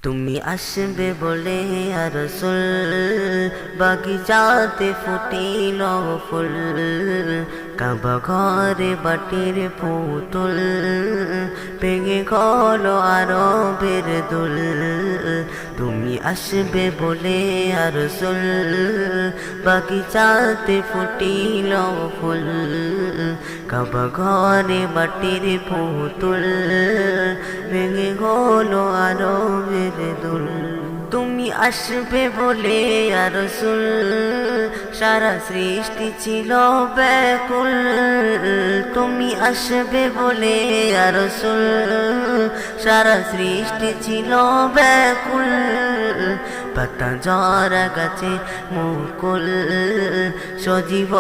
তুমি আসবে বলে আর রাসূল বাগিচাতে ফুটিল ফুল, কাবা ঘরে বাটির পুতুল, ভেঙে গেল আরবের দুল। তুমি আসবে বলে আর রাসূল বাগিচাতে ফুটিল ফুল, কাবা ঘরে বাটির পুতুল, ভেঙে গেল আরবের দুল। তুমি আসবে বলে ইয়া রাসূল সারা সৃষ্টি ছিল ব্যাকুল। তুমি আসবে বলে ইয়া রাসূল সারা সৃষ্টি ছিল ব্যাকুল। পাতা ঝরা গাছে মুকুল, সজীব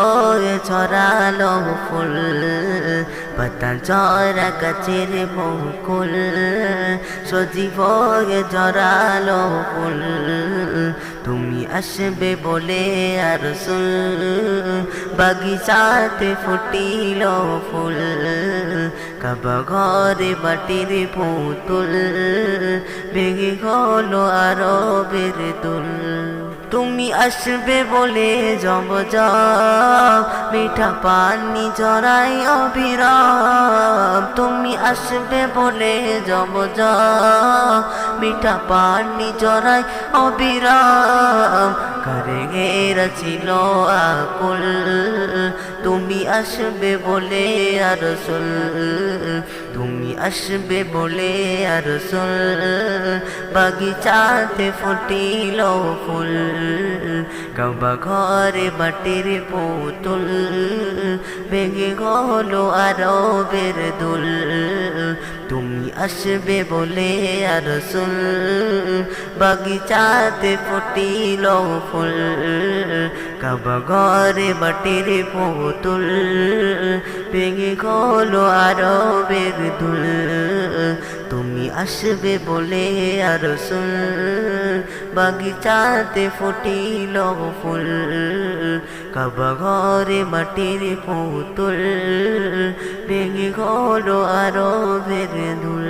ছড়ালো ফুল। পাতা ঝরা গাছের মুকুল, সজীব ছড়ালো ফুল। তুমি আসবে বলে ইয়া রাসূল বাগিচাতে ফুটিল ফুল, কাবা ঘরে বাটির পুতুল, ভেঙে গেল আরবের দুল। তুমি আসবে বলে জব মিঠা পানি জড়াই অবিরাম। তুমি আসবে বলে জব মিঠা পানি জড়াই অবিরাম, করে ঘেরা ছিল আকুল। তুমি আসবে বলে ইয়া রাসূল, তুমি আসবে বলে ইয়া রাসূল বাগিচাতে ফুটিল ফুল, কাবা ঘরে বাটির পুতুল, ভেঙে গেল আরবের দুল। তুমি আসবে বলে ইয়া রাসূল বাগিচাতে ফুটিল ফুল, কাবা ঘরে বাটির পুতুল, ভেঙে গেল আরবের দুল। তুমি আসবে বলে ইয়া রাসূল বাগিচাতে ফুটিল ফুল, কাবা ঘরে মাটির পুতুল, ভেঙে গেল আরবের দুল।